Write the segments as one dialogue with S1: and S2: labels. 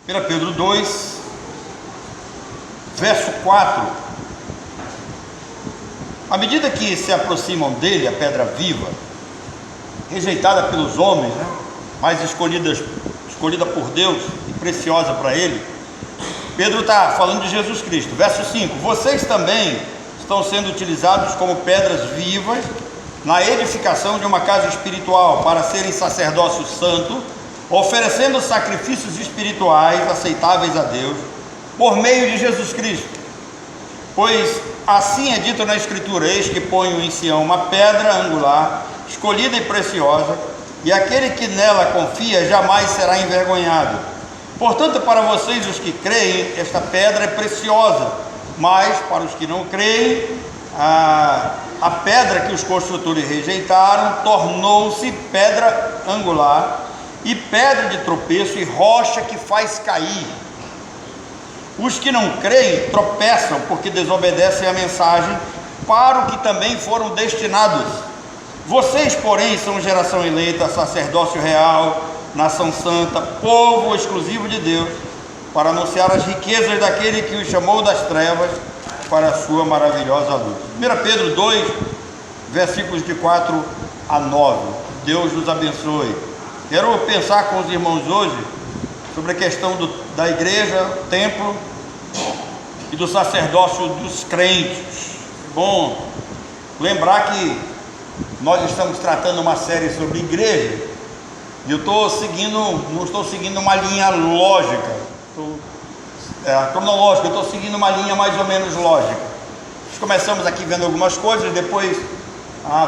S1: 1 Pedro 2, verso 4. À medida que se aproximam dele, a pedra viva, rejeitada pelos homens, mas escolhida por Deus e preciosa para ele, Pedro está falando de Jesus Cristo. Verso 5: vocês também estão sendo utilizados como pedras vivas na edificação de uma casa espiritual, para serem sacerdócio santo, oferecendo sacrifícios espirituais aceitáveis a Deus, por meio de Jesus Cristo. Pois assim é dito na Escritura: eis que ponho em Sião uma pedra angular, escolhida e preciosa, e aquele que nela confia jamais será envergonhado. Portanto, para vocês, os que creem, esta pedra é preciosa, mas para os que não creem, a pedra que os construtores rejeitaram tornou-se pedra angular, e pedra de tropeço, e rocha que faz cair. Os que não creem tropeçam porque desobedecem a mensagem, para o que também foram destinados. Vocês, porém, são geração eleita, sacerdócio real, nação santa, povo exclusivo de Deus, para anunciar as riquezas daquele que os chamou das trevas para a sua maravilhosa luz. 1 Pedro 2, versículos de 4 a 9. Deus nos abençoe. Quero pensar com os irmãos hoje sobre a questão da igreja, templo e do sacerdócio dos crentes. É bom lembrar que nós estamos tratando uma série sobre igreja, e eu não estou seguindo uma linha lógica, cronológica, eu estou seguindo uma linha mais ou menos lógica. Nós começamos aqui vendo algumas coisas, depois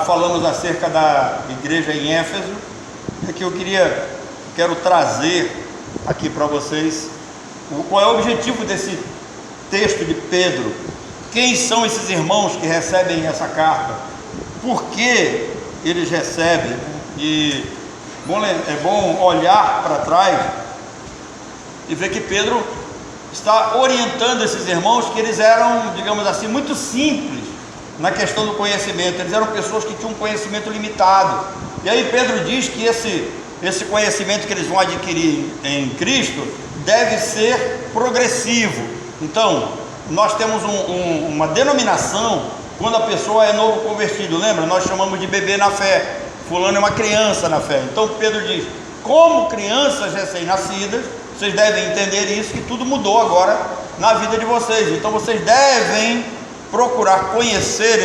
S1: falamos acerca da igreja em Éfeso, e aqui eu quero trazer aqui para vocês qual é o objetivo desse texto de Pedro. Quem são esses irmãos que recebem essa carta? Por que eles recebem? E é bom olhar para trás e ver que Pedro está orientando esses irmãos, que eles eram, digamos assim, muito simples na questão do conhecimento. Eles eram pessoas que tinham um conhecimento limitado, e aí Pedro diz que esse conhecimento que eles vão adquirir em Cristo deve ser progressivo. Então, nós temos uma denominação quando a pessoa é novo convertido. Lembra? Nós chamamos de bebê na fé. Fulano é uma criança na fé. Então Pedro diz: como crianças recém-nascidas, vocês devem entender isso, que tudo mudou agora na vida de vocês. Então vocês devem procurar conhecer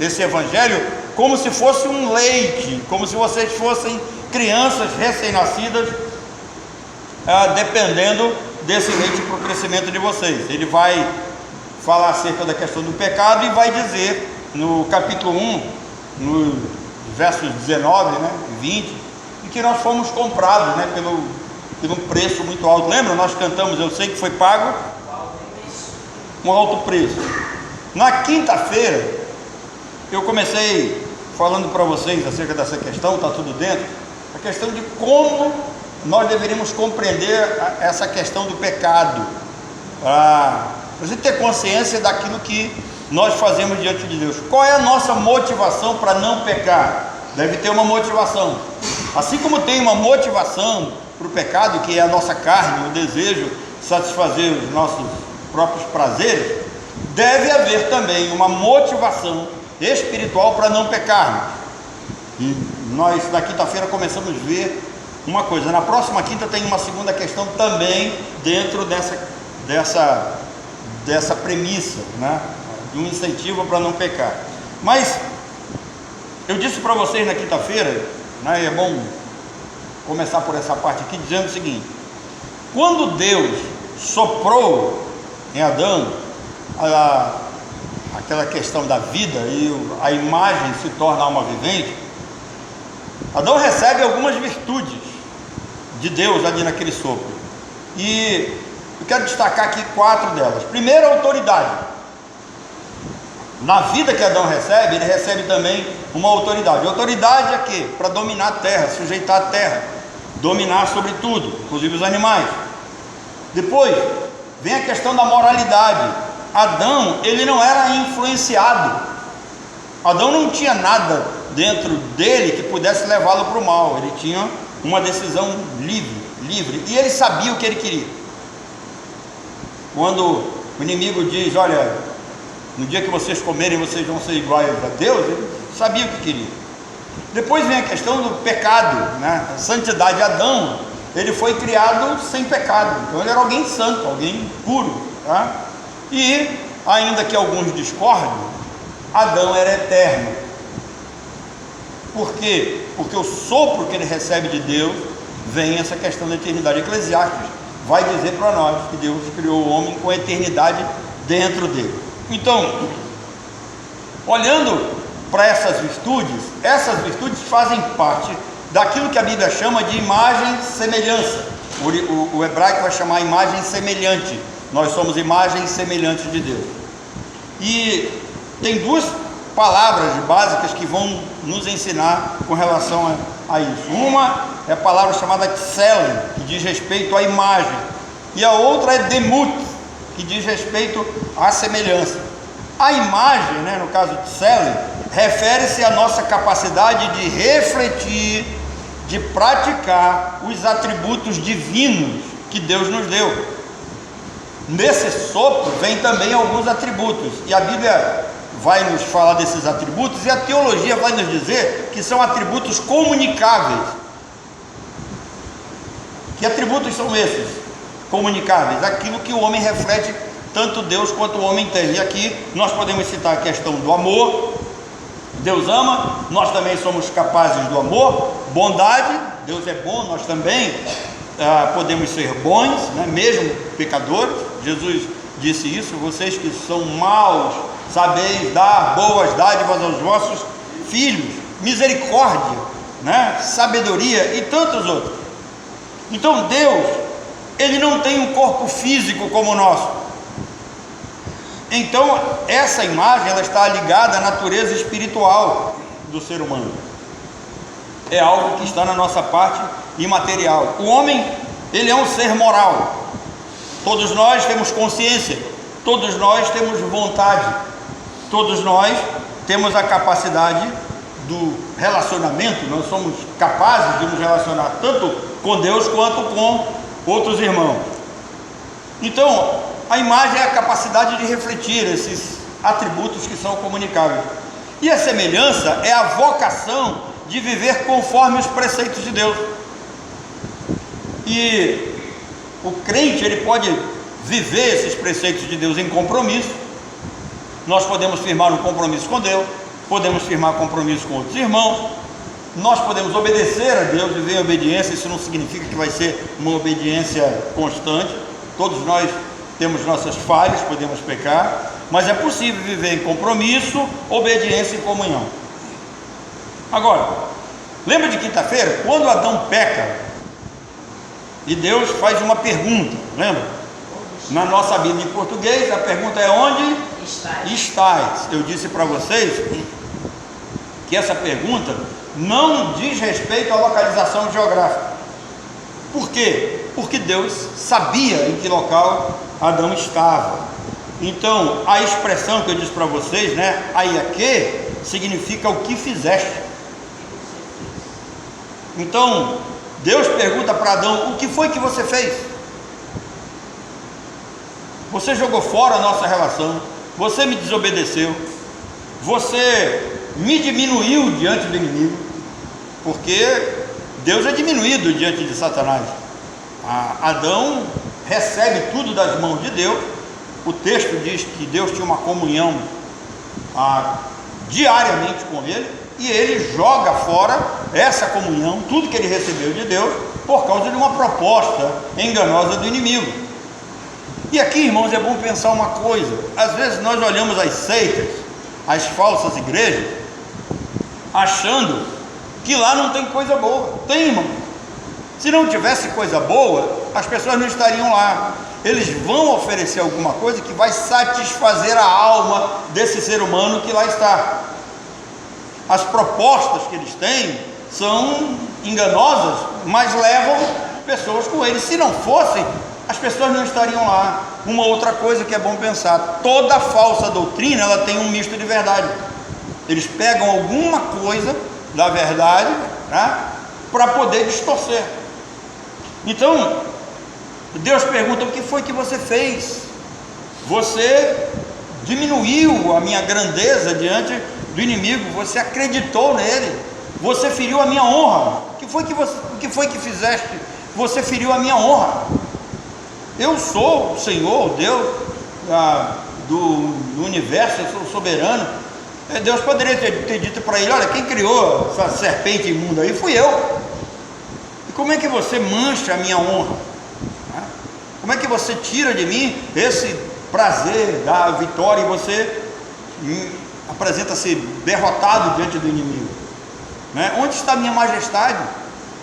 S1: esse evangelho como se fosse um leite, como se vocês fossem crianças recém-nascidas, dependendo desse leite para o crescimento de vocês. Ele vai falar acerca da questão do pecado e vai dizer no capítulo 1, no versos 19, 20, em que nós fomos comprados, pelo preço muito alto. Lembra? Nós cantamos: eu sei que foi pago um alto preço. Na quinta-feira eu comecei falando para vocês acerca dessa questão, está tudo dentro, a questão de como nós deveríamos compreender essa questão do pecado, para a gente ter consciência daquilo que nós fazemos diante de Deus. Qual é a nossa motivação para não pecar? Deve ter uma motivação. Assim como tem uma motivação para o pecado, que é a nossa carne, o desejo de satisfazer os nossos próprios prazeres, deve haver também uma motivação espiritual para não pecarmos. E nós na quinta-feira começamos a ver uma coisa. Na próxima quinta tem uma segunda questão também dentro dessa premissa, de um incentivo para não pecar. Mas eu disse para vocês na quinta-feira, é bom começar por essa parte aqui, dizendo o seguinte: quando Deus soprou em Adão aquela questão da vida, e a imagem se torna alma vivente, Adão recebe algumas virtudes de Deus ali naquele sopro, e eu quero destacar aqui 4 delas. Primeiro, a autoridade. Na vida que Adão recebe, ele recebe também uma autoridade. Autoridade é quê? Para dominar a terra, sujeitar a terra, dominar sobre tudo, inclusive os animais. Depois vem a questão da moralidade. Adão, ele não era influenciado. Adão não tinha nada dentro dele que pudesse levá-lo para o mal. Ele tinha uma decisão livre, e ele sabia o que ele queria. quando o inimigo diz: olha, no dia que vocês comerem, vocês vão ser iguais a Deus, ele sabia o que queria. Depois vem a questão do pecado, né? A santidade. Adão, ele foi criado sem pecado, então ele era alguém santo, alguém puro, tá? E ainda que alguns discordem, Adão era eterno. Por quê? Porque o sopro que ele recebe de Deus vem essa questão da eternidade. Eclesiastes vai dizer para nós que Deus criou o homem com a eternidade dentro dele. Então, olhando para essas virtudes fazem parte daquilo que a Bíblia chama de imagem e semelhança. O hebraico vai chamar imagem semelhante. Nós somos imagens semelhantes de Deus. E tem duas palavras básicas que vão nos ensinar com relação a isso. Uma é a palavra chamada tselem, que diz respeito à imagem, e a outra é demut, que diz respeito à semelhança. A imagem, né, no caso de tselem, refere-se à nossa capacidade de refletir, de praticar os atributos divinos que Deus nos deu. Nesse sopro vem também alguns atributos, e a Bíblia vai nos falar desses atributos, e a teologia vai nos dizer que são atributos comunicáveis. Que atributos são esses comunicáveis? Aquilo que o homem reflete, tanto Deus quanto o homem tem. E aqui nós podemos citar a questão do amor. Deus ama, nós também somos capazes do amor. Bondade, Deus é bom, nós também podemos ser bons, né? Mesmo pecadores. Jesus disse isso: vocês que são maus, sabeis dar boas dádivas aos vossos filhos. Misericórdia, né? Sabedoria e tantos outros. Então Deus, ele não tem um corpo físico como o nosso. Então essa imagem, ela está ligada à natureza espiritual do ser humano. É algo que está na nossa parte imaterial. O homem, ele é um ser moral. Todos nós temos consciência, todos nós temos vontade, todos nós temos a capacidade do relacionamento. Nós somos capazes de nos relacionar tanto com Deus quanto com outros irmãos. Então, a imagem é a capacidade de refletir esses atributos que são comunicáveis. E a semelhança é a vocação de viver conforme os preceitos de Deus. E o crente, ele pode viver esses preceitos de Deus em compromisso. Nós podemos firmar um compromisso com Deus, podemos firmar compromisso com outros irmãos, nós podemos obedecer a Deus, viver em obediência. Isso não significa que vai ser uma obediência constante. Todos nós temos nossas falhas, podemos pecar, mas é possível viver em compromisso, obediência e comunhão. Agora, lembra de quinta-feira, quando Adão peca, e Deus faz uma pergunta, lembra? Na nossa Bíblia em português, a pergunta é: onde estais? Eu disse para vocês que essa pergunta não diz respeito à localização geográfica. Por quê? Porque Deus sabia em que local Adão estava. Então, a expressão que eu disse para vocês, né, aiaque, significa o que fizeste. Então, Deus pergunta para Adão: o que foi que você fez? Você jogou fora a nossa relação, você me desobedeceu, você me diminuiu diante do inimigo, porque Deus é diminuído diante de Satanás. Adão recebe tudo das mãos de Deus. O texto diz que Deus tinha uma comunhão diariamente com ele, e ele joga fora essa comunhão, tudo que ele recebeu de Deus, por causa de uma proposta enganosa do inimigo. E aqui, irmãos, é bom pensar uma coisa: às vezes nós olhamos as seitas, as falsas igrejas, achando que lá não tem coisa boa. Tem, irmão. Se não tivesse coisa boa, as pessoas não estariam lá. Eles vão oferecer alguma coisa que vai satisfazer a alma desse ser humano que lá está. As propostas que eles têm são enganosas, mas levam pessoas com eles. Se não fossem, as pessoas não estariam lá. Uma outra coisa que é bom pensar: toda falsa doutrina, ela tem um misto de verdade. Eles pegam alguma coisa da verdade, né, para poder distorcer. Então Deus pergunta: o que foi que você fez?
S2: você diminuiu a minha grandeza diante do inimigo, você acreditou nele, você feriu a minha honra. O que foi que fizeste? Você feriu a minha honra. Eu sou o Senhor, o Deus do universo, eu sou o soberano. Deus poderia ter dito para ele: olha, quem criou essa serpente imunda aí fui eu. E como é que você mancha a minha honra? Como é que você tira de mim esse prazer da vitória e você apresenta-se derrotado diante do inimigo? Onde está a minha majestade?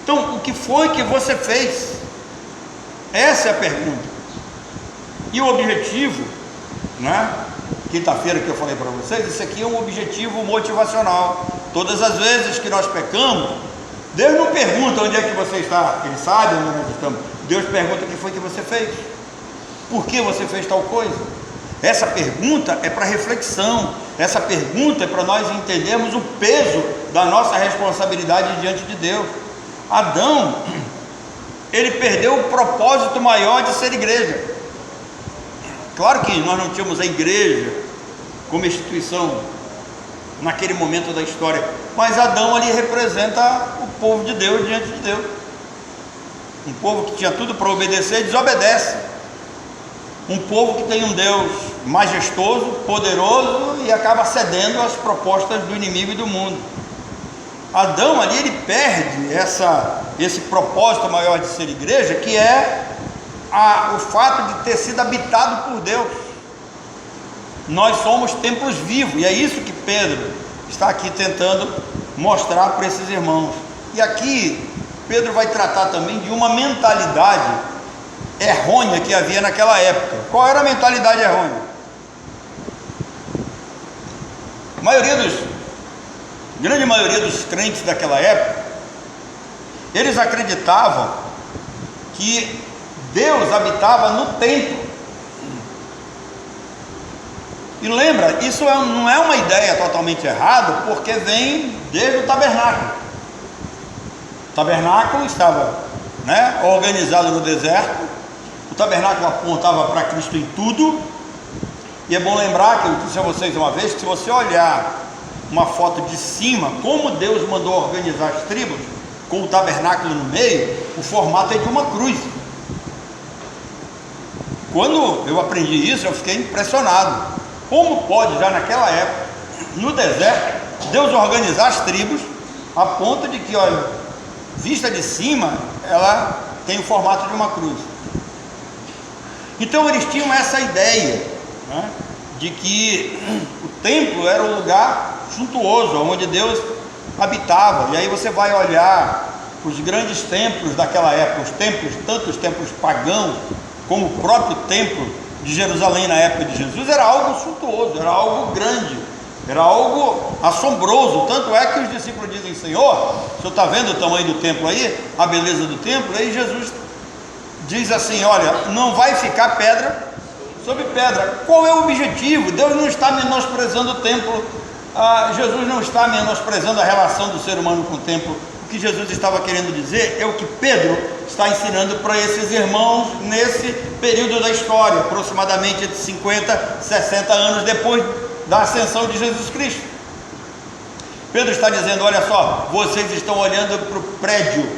S2: Então, o que foi que você fez? Essa é a pergunta. E o objetivo, quinta-feira que eu falei para vocês, isso aqui é um objetivo motivacional. Todas as vezes que nós pecamos, Deus não pergunta onde é que você está, Ele sabe onde nós estamos. Deus pergunta o que foi que você fez, por que você fez tal coisa. Essa pergunta é para reflexão, essa pergunta é para nós entendermos o peso da nossa responsabilidade diante de Deus. Adão, ele perdeu o propósito maior de ser igreja. Claro que nós não tínhamos a igreja como instituição naquele momento da história, mas Adão ali representa o povo de Deus diante de Deus. Um povo que tinha tudo para obedecer, desobedece. Um povo que tem um Deus majestoso, poderoso e acaba cedendo às propostas do inimigo e do mundo. Adão ali, ele perde esse propósito maior de ser igreja, que é o fato de ter sido habitado por Deus. Nós somos templos vivos, e é isso que Pedro está aqui tentando mostrar para esses irmãos. E aqui Pedro vai tratar também de uma mentalidade errônea que havia naquela época. Qual era a mentalidade errônea? Grande maioria dos crentes daquela época, eles acreditavam que Deus habitava no templo. E lembra, isso não é uma ideia totalmente errada, porque vem desde o tabernáculo. O tabernáculo estava organizado no deserto. O tabernáculo apontava para Cristo em tudo. E é bom lembrar, que eu disse a vocês uma vez, que se você olhar uma foto de cima, como Deus mandou organizar as tribos, com o tabernáculo no meio, o formato é de uma cruz. Quando eu aprendi isso, eu fiquei impressionado. Como pode, já naquela época, no deserto, Deus organizar as tribos a ponto de que, olha, vista de cima, ela tem o formato de uma cruz. Então eles tinham essa ideia, de que o templo era um lugar suntuoso, onde Deus habitava. E aí você vai olhar os grandes templos daquela época, tanto os templos pagãos, como o próprio templo de Jerusalém na época de Jesus, era algo suntuoso, era algo grande, era algo assombroso. Tanto é que os discípulos dizem: Senhor, o Senhor está vendo o tamanho do templo aí, a beleza do templo? Aí Jesus diz assim: olha, não vai ficar pedra sobre pedra. Qual é o objetivo? Deus não está menosprezando o templo, Jesus não está menosprezando a relação do ser humano com o templo. O que Jesus estava querendo dizer é o que Pedro está ensinando para esses irmãos nesse período da história, aproximadamente de 50, 60 anos depois da ascensão de Jesus Cristo. Pedro está dizendo: olha só, vocês estão olhando para o prédio,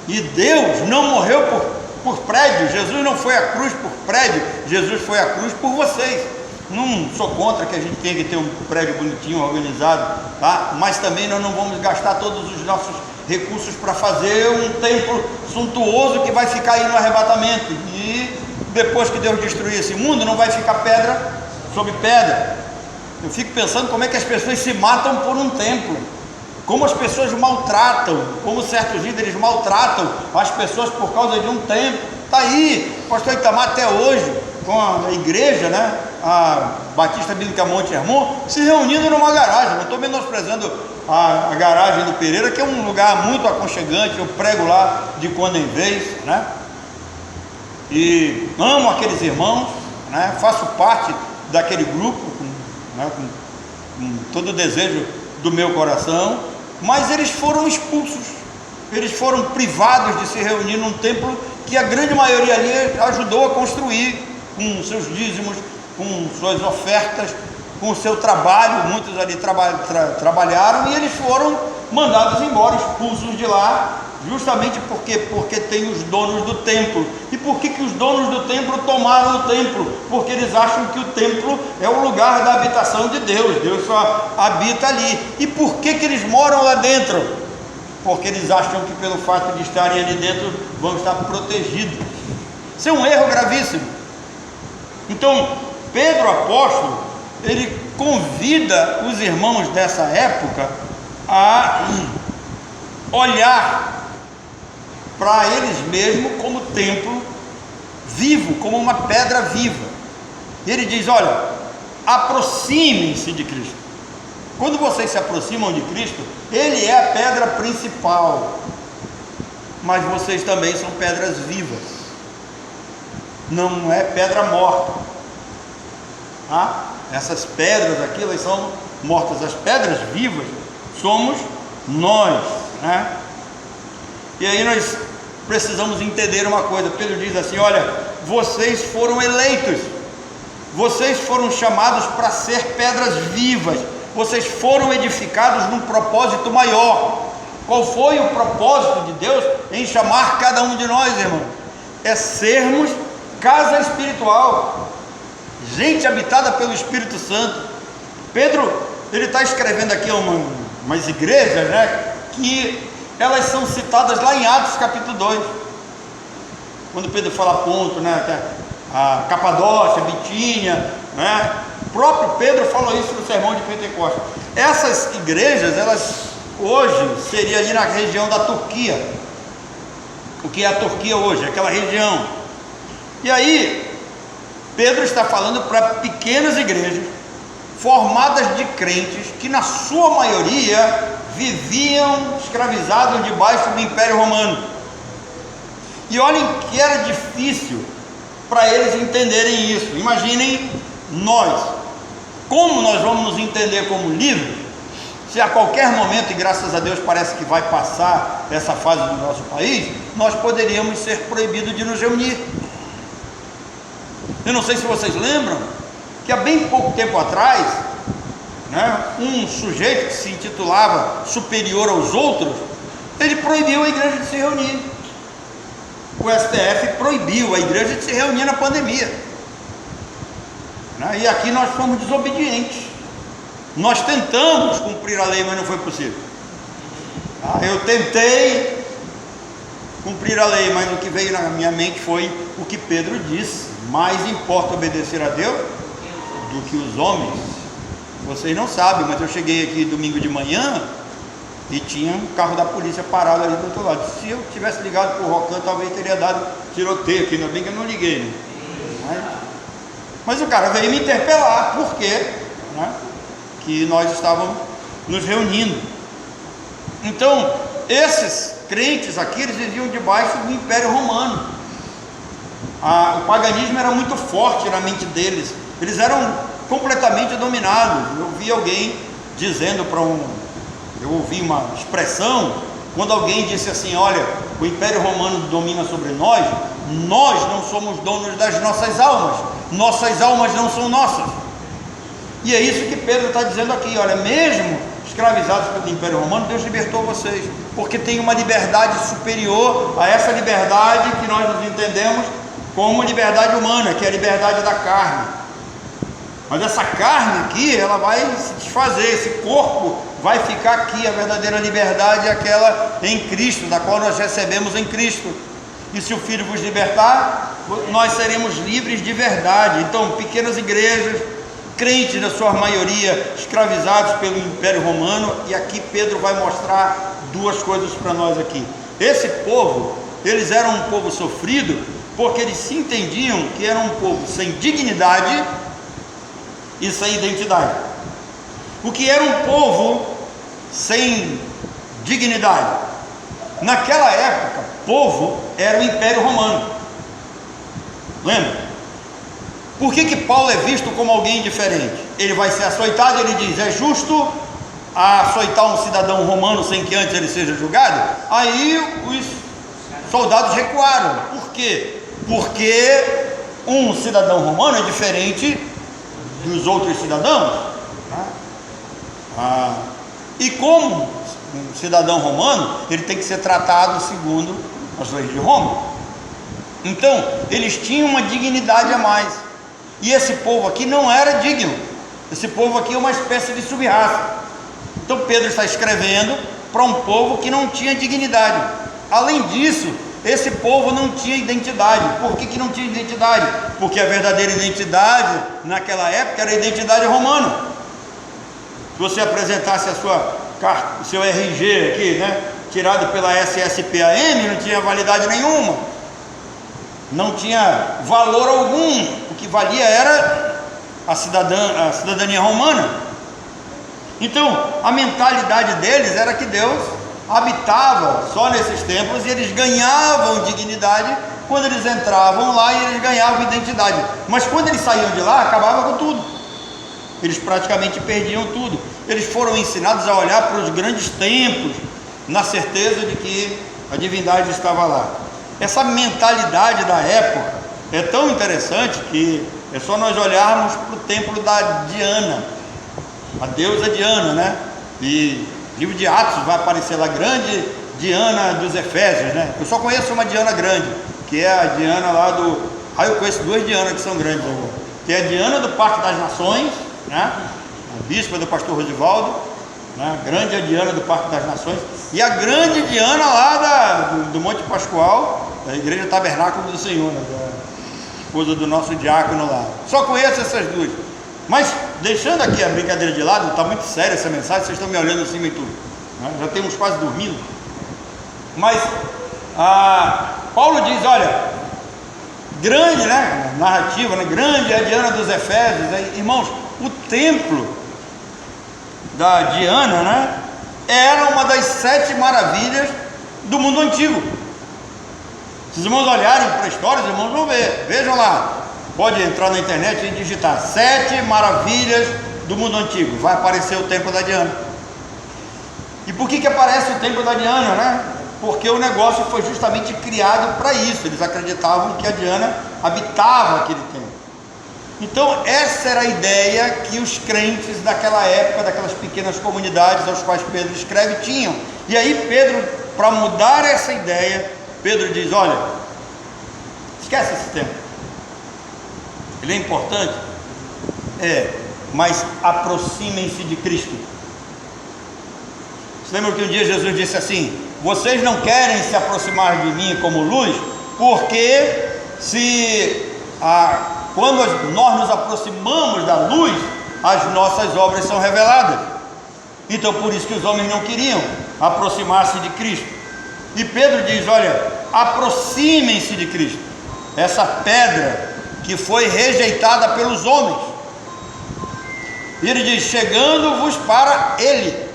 S2: e Deus não morreu por prédio. Jesus não foi à cruz por prédio, Jesus foi à cruz por vocês. Não sou contra que a gente tenha que ter um prédio bonitinho, organizado, tá? Mas também nós não vamos gastar todos os nossos recursos para fazer um templo suntuoso que vai ficar aí no arrebatamento, e depois que Deus destruir esse mundo, não vai ficar pedra sobre pedra. Eu fico pensando como é que as pessoas se matam por um templo, como as pessoas maltratam, como certos líderes maltratam as pessoas por causa de um templo. Está aí o pastor Itamar até hoje, com a igreja, a Batista Bíblica Monte Hermon, se reunindo numa garagem. Não estou menosprezando a garagem do Pereira, que é um lugar muito aconchegante, eu prego lá de quando em vez, e amo aqueles irmãos, faço parte daquele grupo, com todo o desejo do meu coração, mas eles foram expulsos, eles foram privados de se reunir num templo que a grande maioria ali ajudou a construir. com seus dízimos, com suas ofertas, com o seu trabalho. Muitos ali trabalharam e eles foram mandados embora, expulsos de lá, justamente porque tem os donos do templo. E por que os donos do templo tomaram o templo? Porque eles acham que o templo é o lugar da habitação de Deus, Deus só habita ali. E por que eles moram lá dentro? Porque eles acham que pelo fato de estarem ali dentro vão estar protegidos. Isso é um erro gravíssimo. Então Pedro apóstolo, ele convida os irmãos dessa época a olhar para eles mesmos como templo vivo, como uma pedra viva. Ele diz: olha, aproximem-se de Cristo. Quando vocês se aproximam de Cristo, Ele é a pedra principal, mas vocês também são pedras vivas, não é pedra morta. Essas pedras aqui, elas são mortas. As pedras vivas somos nós, né? E aí nós precisamos entender uma coisa. Pedro diz assim: olha, vocês foram eleitos, vocês foram chamados para ser pedras vivas, vocês foram edificados num propósito maior. Qual foi o propósito de Deus em chamar cada um de nós, irmãos? É sermos casa espiritual, gente habitada pelo Espírito Santo. Pedro, ele está escrevendo aqui umas igrejas, né, que elas são citadas lá em Atos capítulo 2, quando Pedro fala Ponto, né, a Capadócia, Bitínia, né? O próprio Pedro falou isso no sermão de Pentecostes. Essas igrejas, elas hoje seriam ali na região da Turquia. O que é a Turquia hoje? Aquela região. E aí Pedro está falando para pequenas igrejas formadas de crentes que na sua maioria viviam escravizados debaixo do Império Romano. E olhem que era difícil para eles entenderem isso. Imaginem nós, como nós vamos nos entender como livres, se a qualquer momento, e graças a Deus parece que vai passar essa fase do nosso país, nós poderíamos ser proibidos de nos reunir. Eu não sei se vocês lembram que há bem pouco tempo atrás, né, um sujeito que se intitulava superior aos outros, ele proibiu a igreja de se reunir. O STF proibiu a igreja de se reunir na pandemia, né? E aqui nós fomos desobedientes. Nós tentamos cumprir a lei, mas não foi possível. Eu tentei cumprir a lei, mas o que veio na minha mente foi o que Pedro disse: mais importa obedecer a Deus do que os homens. Vocês não sabem, mas eu cheguei aqui domingo de manhã e tinha um carro da polícia parado ali do outro lado. Se eu tivesse ligado para o Rocan, talvez teria dado tiroteio aqui, ainda bem que eu não liguei, né? Mas o cara veio me interpelar, por quê? Né? Que nós estávamos nos reunindo. Então, esses crentes aqui, eles viviam debaixo do Império Romano. O paganismo era muito forte na mente deles, eles eram completamente dominados. Eu vi alguém dizendo eu ouvi uma expressão, quando alguém disse assim: olha, o Império Romano domina sobre nós não somos donos das nossas almas não são nossas. E é isso que Pedro está dizendo aqui: olha, mesmo escravizados pelo Império Romano, Deus libertou vocês, porque tem uma liberdade superior a essa liberdade que nós nos entendemos como liberdade humana, que é a liberdade da carne. Mas essa carne aqui, ela vai se desfazer, esse corpo vai ficar aqui. A verdadeira liberdade é aquela em Cristo, da qual nós recebemos em Cristo. E se o Filho vos libertar, nós seremos livres de verdade. Então, pequenas igrejas, crentes na sua maioria, escravizados pelo Império Romano. E aqui Pedro vai mostrar duas coisas para nós aqui. Esse povo, eles eram um povo sofrido, porque eles se entendiam que era um povo sem dignidade e sem identidade. O que era um povo sem dignidade? Naquela época, povo era o Império Romano. Lembra? Por que Paulo é visto como alguém diferente? Ele vai ser açoitado, ele diz: é justo açoitar um cidadão romano sem que antes ele seja julgado? Aí os soldados recuaram. Por quê? Porque
S1: um cidadão romano é diferente dos outros cidadãos, né? E como um cidadão romano, ele tem que ser tratado segundo as leis de Roma. Então, eles tinham uma dignidade a mais, e esse povo aqui não era digno. Esse povo aqui é uma espécie de sub-raça. Então Pedro está escrevendo para um povo que não tinha dignidade. Além disso, esse povo não tinha identidade. Por que não tinha identidade? Porque a verdadeira identidade naquela época era a identidade romana. Se você apresentasse o seu RG aqui, né, tirado pela SSPAM, não tinha validade nenhuma, não tinha valor algum. O que valia era a cidadania romana. Então a mentalidade deles era que Deus habitava só nesses templos, e eles ganhavam dignidade quando eles entravam lá, e eles ganhavam identidade, mas quando eles saíam de lá, acabava com tudo. Eles praticamente perdiam tudo. Eles foram ensinados a olhar para os grandes templos, na certeza de que a divindade estava lá. Essa mentalidade da época é tão interessante que é só nós olharmos para o templo da Diana, a deusa Diana, né? E livro de Atos vai aparecer lá, grande Diana dos Efésios, né? Eu só conheço uma Diana grande, que é a Diana lá do... eu conheço duas Dianas que são grandes agora. Que é a Diana do Parque das Nações, né? A bispa do pastor Rosivaldo, né? Grande a Diana do Parque das Nações, e a grande Diana lá do Monte Pascoal, da Igreja Tabernáculo do Senhor, né? Da esposa do nosso diácono lá. Só conheço essas duas. Mas deixando aqui a brincadeira de lado, está muito séria essa mensagem, vocês estão me olhando assim e tudo, né? Já temos quase dormindo. Mas Paulo diz, olha, grande, né, narrativa, né, grande é a Diana dos Efésios, né? Irmãos, o templo da Diana, né, era uma das 7 maravilhas do mundo antigo. Se os irmãos olharem para a história, os irmãos vão ver, vejam lá. Pode entrar na internet e digitar 7 maravilhas do mundo antigo, vai aparecer o templo da Diana. E por que aparece o templo da Diana, né? Porque o negócio foi justamente criado para isso. Eles acreditavam que a Diana habitava aquele templo. Então essa era a ideia que os crentes daquela época, daquelas pequenas comunidades aos quais Pedro escreve, tinham. E aí Pedro, para mudar essa ideia, Pedro diz, olha, esquece esse templo. Ele é importante? Mas aproximem-se de Cristo. Você lembra que um dia Jesus disse assim, vocês não querem se aproximar de mim como luz, porque quando nós nos aproximamos da luz, as nossas obras são reveladas. Então por isso que os homens não queriam aproximar-se de Cristo. E Pedro diz, olha, aproximem-se de Cristo, essa pedra que foi rejeitada pelos homens. E ele diz, chegando-vos para Ele.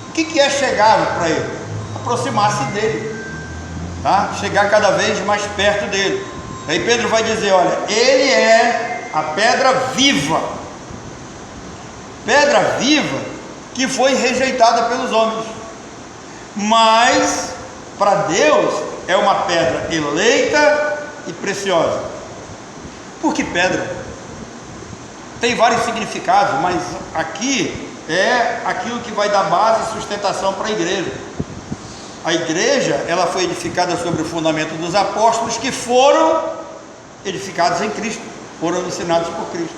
S1: O que é chegar para Ele? Aproximar-se dEle, tá? Chegar cada vez mais perto dEle. Aí Pedro vai dizer, olha, Ele é a pedra viva. Pedra viva que foi rejeitada pelos homens, mas para Deus é uma pedra eleita e preciosa. Por que pedra? Tem vários significados, mas aqui é aquilo que vai dar base e sustentação para a igreja. A igreja, ela foi edificada sobre o fundamento dos apóstolos, que foram edificados em Cristo, foram ensinados por Cristo.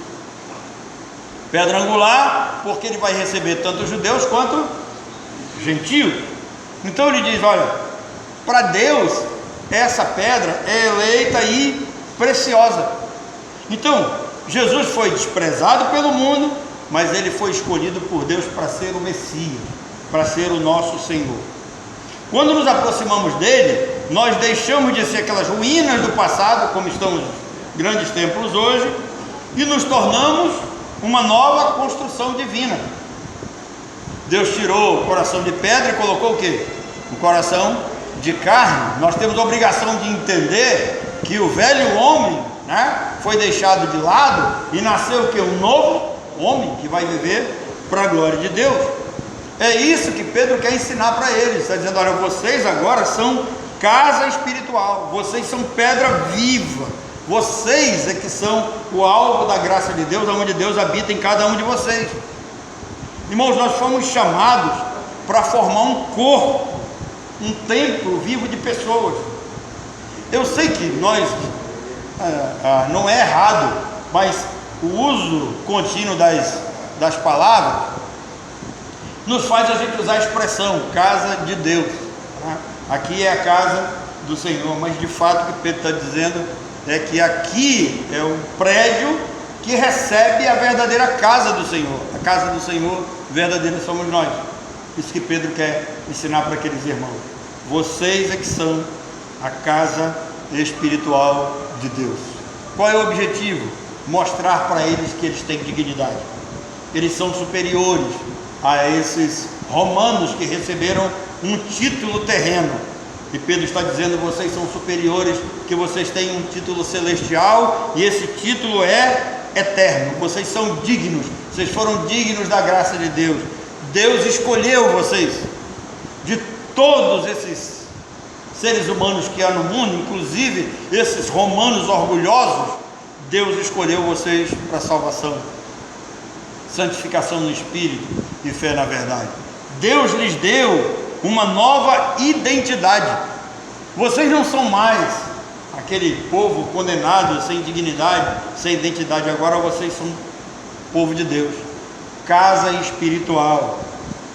S1: Pedra angular, porque ele vai receber tanto judeus quanto gentios. Então ele diz, olha, para Deus essa pedra é eleita e preciosa. Então Jesus foi desprezado pelo mundo, mas ele foi escolhido por Deus para ser o Messias, para ser o nosso Senhor. Quando nos aproximamos dele, nós deixamos de ser aquelas ruínas do passado, como estão os grandes templos hoje, e nos tornamos uma nova construção divina. Deus tirou o coração de pedra e colocou o quê? Um coração de carne. Nós temos a obrigação de entender que o velho homem, né, foi deixado de lado e nasceu o quê? Um novo homem que vai viver para a glória de Deus. É isso que Pedro quer ensinar para eles. Está dizendo, olha, vocês agora são casa espiritual, vocês são pedra viva,
S2: Vocês é que são o alvo da graça de Deus, onde Deus habita em cada um de vocês. Irmãos, nós fomos chamados para formar um corpo, um templo vivo de pessoas. Eu sei que nós, não é errado, mas o uso contínuo das palavras nos faz a gente usar a expressão casa de Deus. Aqui é a casa do Senhor, mas de fato o que Pedro está dizendo é que aqui é o prédio que recebe a verdadeira casa do Senhor. A casa do Senhor verdadeira somos nós. Isso que Pedro quer ensinar para aqueles irmãos. Vocês é que são a casa espiritual de Deus. Qual é o objetivo? Mostrar para eles que eles têm dignidade. Eles são superiores a esses romanos que receberam um título terreno. E Pedro está dizendo: vocês são superiores, que vocês têm um título celestial, e esse título é eterno. Vocês são dignos, vocês foram dignos da graça de Deus. Deus escolheu vocês. De todos esses seres humanos que há no mundo, inclusive esses romanos orgulhosos, Deus escolheu vocês para salvação, santificação no Espírito e fé na verdade. Deus lhes deu uma nova identidade. Vocês não são mais aquele povo condenado, sem dignidade, sem identidade. Agora vocês são povo de Deus, casa espiritual.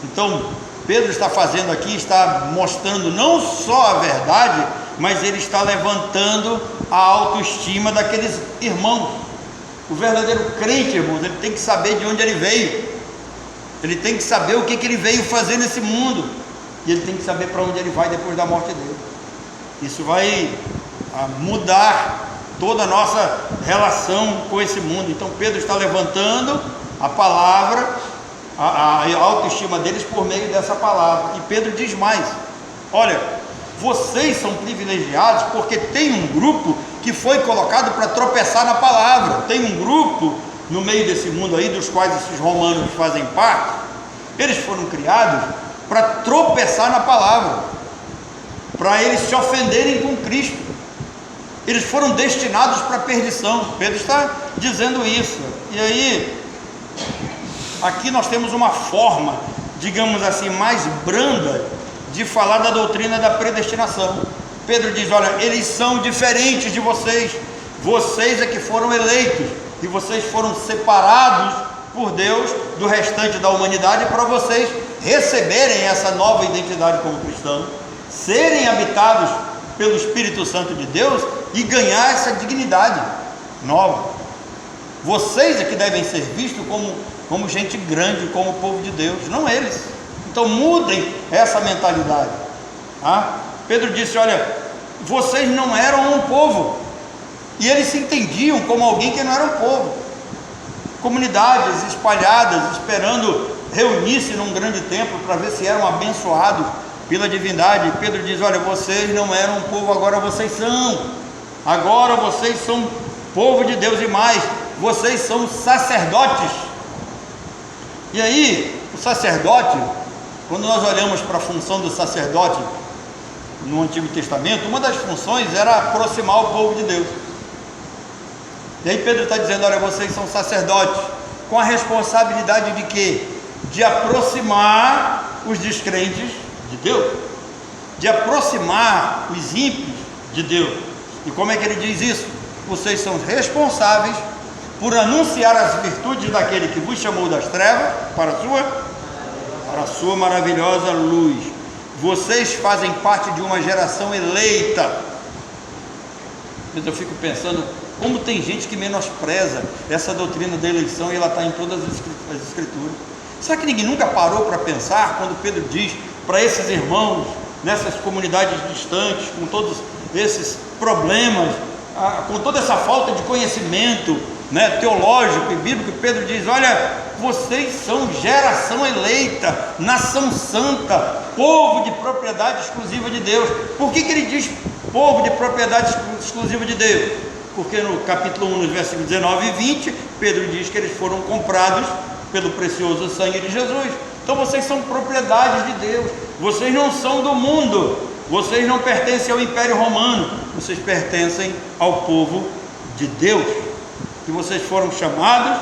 S2: Então Pedro está fazendo aqui, está mostrando não só a verdade, mas ele está levantando a autoestima daqueles irmãos. O verdadeiro crente, irmãos, ele tem que saber de onde ele veio, ele tem que saber o que ele veio fazer nesse mundo, e ele tem que saber para onde ele vai depois da morte dele. Isso vai mudar toda a nossa relação com esse mundo. Então Pedro está levantando a palavra, a autoestima deles por meio dessa palavra. E Pedro diz mais: olha, vocês são privilegiados porque tem um grupo que foi colocado para tropeçar na palavra. Tem um grupo no meio desse mundo aí, dos quais esses romanos fazem parte. Eles foram criados para tropeçar na palavra, para eles se ofenderem com Cristo. Eles foram destinados para a perdição. Pedro está dizendo isso. E aí, aqui nós temos uma forma, digamos assim, mais branda de falar da doutrina da predestinação. Pedro diz: olha, eles são diferentes de vocês. Vocês é que foram eleitos, e vocês foram separados por Deus do restante da humanidade, para vocês receberem essa nova identidade como cristãos, serem habitados pelo Espírito Santo de Deus e ganhar essa dignidade nova. Vocês é que devem ser vistos como gente grande, como povo de Deus, não eles. Então mudem essa mentalidade. Pedro disse: olha, vocês não eram um povo, e eles se entendiam como alguém que não era um povo, comunidades espalhadas, esperando reunir-se num grande templo para ver se eram abençoados pela divindade. E Pedro diz: olha, vocês não eram um povo, agora vocês são povo de Deus, e mais, vocês são sacerdotes. E aí, o sacerdote, quando nós olhamos para a função do sacerdote no Antigo Testamento, uma das funções era aproximar o povo de Deus. E aí Pedro está dizendo: olha, vocês são sacerdotes, com a responsabilidade de quê? De aproximar os descrentes de Deus, de aproximar os ímpios de Deus. E como é que ele diz isso? Vocês são responsáveis por anunciar as virtudes daquele que vos chamou das trevas para a sua maravilhosa luz. Vocês fazem parte de uma geração eleita. Mas eu fico pensando, como tem gente que menospreza essa doutrina da eleição, e ela está em todas as escrituras. Será que ninguém nunca parou para pensar, quando Pedro diz para esses irmãos, nessas comunidades distantes, com todos esses problemas, com toda essa falta de conhecimento, teológico e bíblico, Pedro diz: olha, vocês são geração eleita, nação santa, povo de propriedade exclusiva de Deus. Por que ele diz povo de propriedade exclusiva de Deus? Porque no capítulo 1, nos versículos 19 e 20, Pedro diz que eles foram comprados pelo precioso sangue de Jesus. Então vocês são propriedades de Deus, vocês não são do mundo, vocês não pertencem ao Império Romano, vocês pertencem ao povo
S1: de Deus, que vocês foram chamados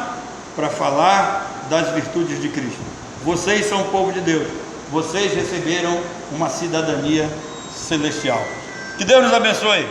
S1: para falar das virtudes de Cristo. Vocês são o povo de Deus, vocês receberam uma cidadania celestial. Que Deus nos abençoe.